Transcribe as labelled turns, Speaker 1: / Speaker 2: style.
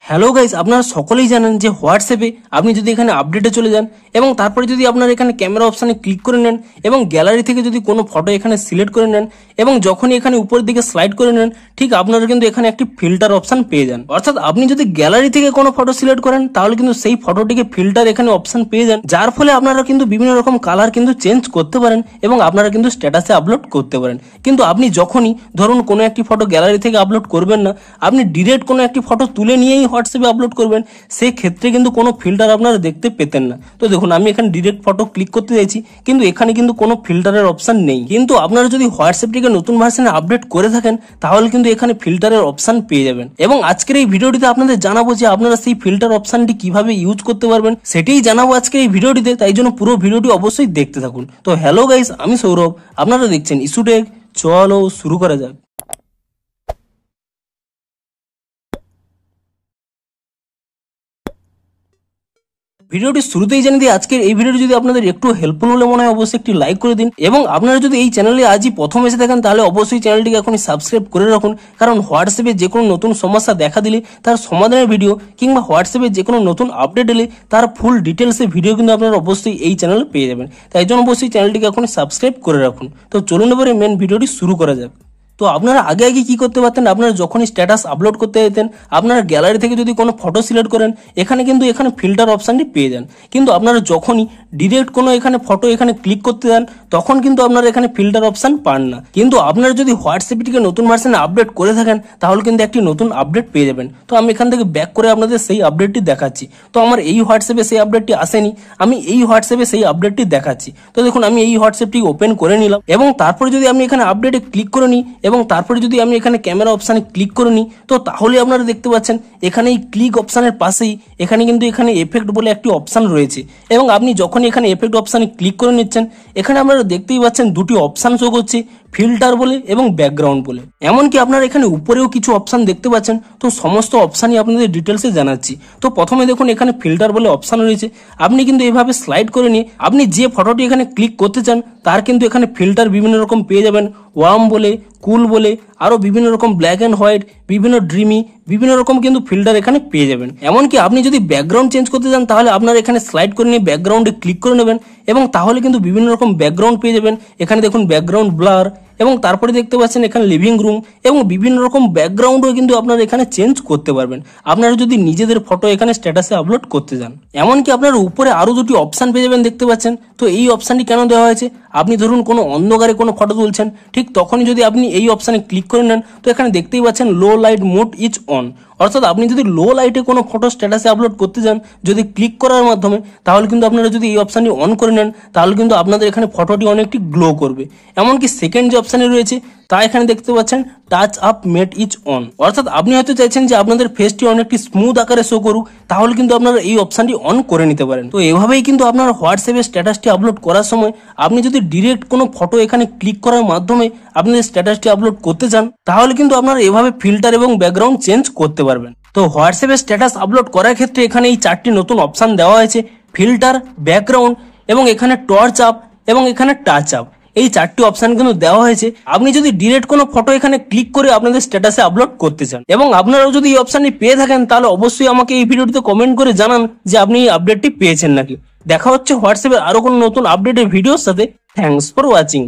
Speaker 1: Hello guys, আপনারা সকলেই জানেন যে হোয়াটসঅ্যাপে আপনি যদি এখানে আপডেটে চলে যান এবং তারপরে যদি আপনারা এখানে ক্যামেরা অপশানে ক্লিক করে নেন এবং গ্যালারি থেকে যদি কোনো ফটো এখানে সিলেক্ট করে নেন এবং যখনই এখানে উপরের দিকে স্লাইড করে নেন, ঠিক আপনারা কিন্তু এখানে একটি ফিল্টার অপশান পেয়ে যান। অর্থাৎ আপনি যদি গ্যালারি থেকে কোনো ফটো সিলেক্ট করেন তাহলে কিন্তু সেই ফটোটিকে ফিল্টার এখানে অপশান পেয়ে যান, যার ফলে আপনারা কিন্তু বিভিন্ন রকম কালার কিন্তু চেঞ্জ করতে পারেন এবং আপনারা কিন্তু স্ট্যাটাসে আপলোড করতে পারেন। কিন্তু আপনি যখনই ধরুন কোনো একটি ফটো গ্যালারি থেকে আপলোড করবেন না, আপনি ডিরেক্ট কোনো একটি ফটো তুলে নিয়েই হোয়াটসঅ্যাপে আপলোড করবেন, সেই ক্ষেত্রে কিন্তু কোনো ফিল্টার আপনারা দেখতে পেতেন না। তো দেখুন, আমি এখানে ডিরেক্ট ফটো ক্লিক করতে চাইছি কিন্তু এখানে কিন্তু কোনো ফিল্টারের অপশন নেই। কিন্তু আপনারা যদি হোয়াটসঅ্যাপটিকে নতুন ভার্সনে আপডেট করে থাকেন তাহলে কিন্তু এখানে ফিল্টারের অপশন পেয়ে যাবেন। এবং আজকের এই ভিডিওটিতে আপনাদের জানাবো যে আপনারা সেই ফিল্টার অপশনটি কিভাবে ইউজ করতে পারবেন, সেটাই জানাবো আজকের এই ভিডিওটিতে। তাই জন্য পুরো ভিডিওটি অবশ্যই দেখতে থাকুন। তো হ্যালো গাইস, আমি সৌরভ, আপনারা দেখছেন ইস্যুটেক। চলো শুরু করা যাক। ভিডিওটি শুরুতেই জানিয়ে দিই, আজকের এই ভিডিওটি যদি আপনাদের একটু হেল্পফুল হলে মনে হয় অবশ্যই একটি লাইক করে দিন। এবং আপনারা যদি এই চ্যানেলে আজই প্রথম এসে থাকেন তাহলে অবশ্যই চ্যানেলটিকে এখনই সাবস্ক্রাইব করে রাখুন, কারণ হোয়াটসঅ্যাপে যে কোনো নতুন সমস্যা দেখা দিলে তার সমাধানের ভিডিও কিংবা হোয়াটসঅ্যাপে যে কোনো নতুন আপডেট এলে তার ফুল ডিটেলসের ভিডিও কিন্তু আপনারা অবশ্যই এই চ্যানেলে পেয়ে যাবেন। তাই জন্য অবশ্যই চ্যানেলটিকে এখনই সাবস্ক্রাইব করে রাখুন। তো চলুন এবারে মেন ভিডিওটি শুরু করা যাক। তো আপনারা আগে কি করতে পারতেন, আপনারা যখনই স্ট্যাটাস আপলোড করতে যেতেন আপনারা গ্যালারি থেকে যদি কোনো ফটো সিলেক্ট করেন এখানে ফিল্টার অপশানটি পেয়ে যান। কিন্তু আপনারা যখনই ডিরেক্ট কোনো এখানে ফটো এখানে ক্লিক করতে যান তখন কিন্তু আপনারা এখানে ফিল্টার অপশান পান না। কিন্তু আপনারা যদি হোয়াটসঅ্যাপটিকে নতুন ভার্সনে আপডেট করে থাকেন তাহলে কিন্তু একটি নতুন আপডেট পেয়ে যাবেন। তো আমি এখান থেকে ব্যাক করে আপনাদের সেই আপডেটটি দেখাচ্ছি। তো আমার এই হোয়াটসঅ্যাপে সেই আপডেটটি আসেনি, আমি এই হোয়াটসঅ্যাপে সেই আপডেটটি দেখাচ্ছি। তো দেখুন, আমি এই হোয়াটসঅ্যাপটি ওপেন করে নিলাম এবং তারপরে যদি আমি এখানে আপডেটে ক্লিক করে নিই এবং তারপরে যদি আমি এখানে ক্যামেরা অপশানে ক্লিক করে নিই, তো তাহলে আপনারা দেখতে পাচ্ছেন এখানে এই ক্লিক অপশানের পাশেই এখানে এফেক্ট বলে একটি অপশান রয়েছে। এবং আপনি যখনই এখানে এফেক্ট অপশানে ক্লিক করে নিচ্ছেন এখানে আপনারা দেখতেই পাচ্ছেন দুটি অপশান শো করছে, ফিল্টার বলে এবং ব্যাকগ্রাউন্ড বলে। এমনকি আপনারা এখানে উপরেও কিছু অপশান দেখতে পাচ্ছেন। তো সমস্ত অপশানই আপনাদের ডিটেলসে জানাচ্ছি। তো প্রথমে দেখুন এখানে ফিল্টার বলে অপশান রয়েছে। আপনি কিন্তু এভাবে স্লাইড করে নিয়ে আপনি যে ফটোটি এখানে ক্লিক করতে চান তার কিন্তু এখানে ফিল্টার বিভিন্ন রকম পেয়ে যাবেন। ওয়ার্ম বলে, কুল বলে, আরো বিভিন্ন রকম ব্ল্যাক অ্যান্ড হোয়াইট, বিভিন্ন ড্রিমি, বিভিন্ন রকম কিন্তু ফিল্টার এখানে পেয়ে যাবেন। এমনকি আপনি যদি ব্যাকগ্রাউন্ড চেঞ্জ করতে চান তাহলে আপনারা এখানে স্লাইড করে নিয়ে ব্যাকগ্রাউন্ডে ক্লিক করে নেবেন এবং তাহলে কিন্তু বিভিন্ন রকম ব্যাকগ্রাউন্ড পেয়ে যাবেন। এখানে দেখুন ব্যাকগ্রাউন্ড ব্লার এবং তারপরে দেখতে পাচ্ছেন এখানে লিভিং রুম এবং বিভিন্ন রকম ব্যাকগ্রাউন্ডও কিন্তু আপনারা এখানে চেঞ্জ করতে পারবেন আপনারা যদি নিজেদের ফটো এখানে স্ট্যাটাসে আপলোড করতে চান। এমনকি আপনারা উপরে আরো দুটি অপশান পেয়ে যাবেন, দেখতে পাচ্ছেন। তো এই অপশানটি কেন দেওয়া হয়েছে, আপনি ধরুন কোনো অন্ধকারে কোনো ফটো তুলছেন, ঠিক তখনই যদি আপনি এই অপশানে ক্লিক করে নেন তো এখানে দেখতেই পাচ্ছেন low light mode is on. অর্থাৎ আপনি যদি লো লাইটে কোনো ফটো স্ট্যাটাসে আপলোড করতে চান যদি ক্লিক করার মাধ্যমে, তাহলে কিন্তু আপনারা যদি এই অপশানটি অন করে নেন তাহলে কিন্তু আপনাদের এখানে ফটোটি অনেকটি গ্লো করবে। এমনকি সেকেন্ড যে অপশানে রয়েছে তা এখানে দেখতে পাচ্ছেন touch up mate is on. অর্থাৎ আপনি হয়তো চাইছেন যে আপনাদের ফেসটি অনেকটি স্মুথ আকারে শো করুক, তাহলে কিন্তু আপনারা এই অপশানটি অন করে নিতে পারেন। তো এভাবেই কিন্তু আপনার হোয়াটসঅ্যাপে স্ট্যাটাসটি আপলোড করার সময় আপনি যদি ডিরেক্ট কোনো ফটো এখানে ক্লিক করার মাধ্যমে আপনাদের স্ট্যাটাসটি আপলোড করতে চান তাহলে কিন্তু আপনারা এভাবে ফিল্টার এবং ব্যাকগ্রাউন্ড চেঞ্জ করতে পারবেন। তো হোয়াটসঅ্যাপে স্ট্যাটাস আপলোড করার ক্ষেত্রে এখানে এই চারটি নতুন অপশান দেওয়া হয়েছে, ফিল্টার, ব্যাকগ্রাউন্ড এবং এখানে টর্চ আপ এবং এখানে টাচ আপ। এই চারটি অপশান কিন্তু দেওয়া হয়েছে আপনি যদি ডিরেক্ট কোনো ফটো এখানে ক্লিক করে আপনাদের স্ট্যাটাসে আপলোড করতে চান। এবং আপনারাও যদি এই অপশানটি পেয়ে থাকেন তাহলে অবশ্যই আমাকে এই ভিডিওটিতে কমেন্ট করে জানান যে আপনি এই আপডেটটি পেয়েছেন নাকি। দেখা হচ্ছে হোয়াটসঅ্যাপের আরো কোনো নতুন আপডেটের ভিডিওর সাথে। Thanks for watching.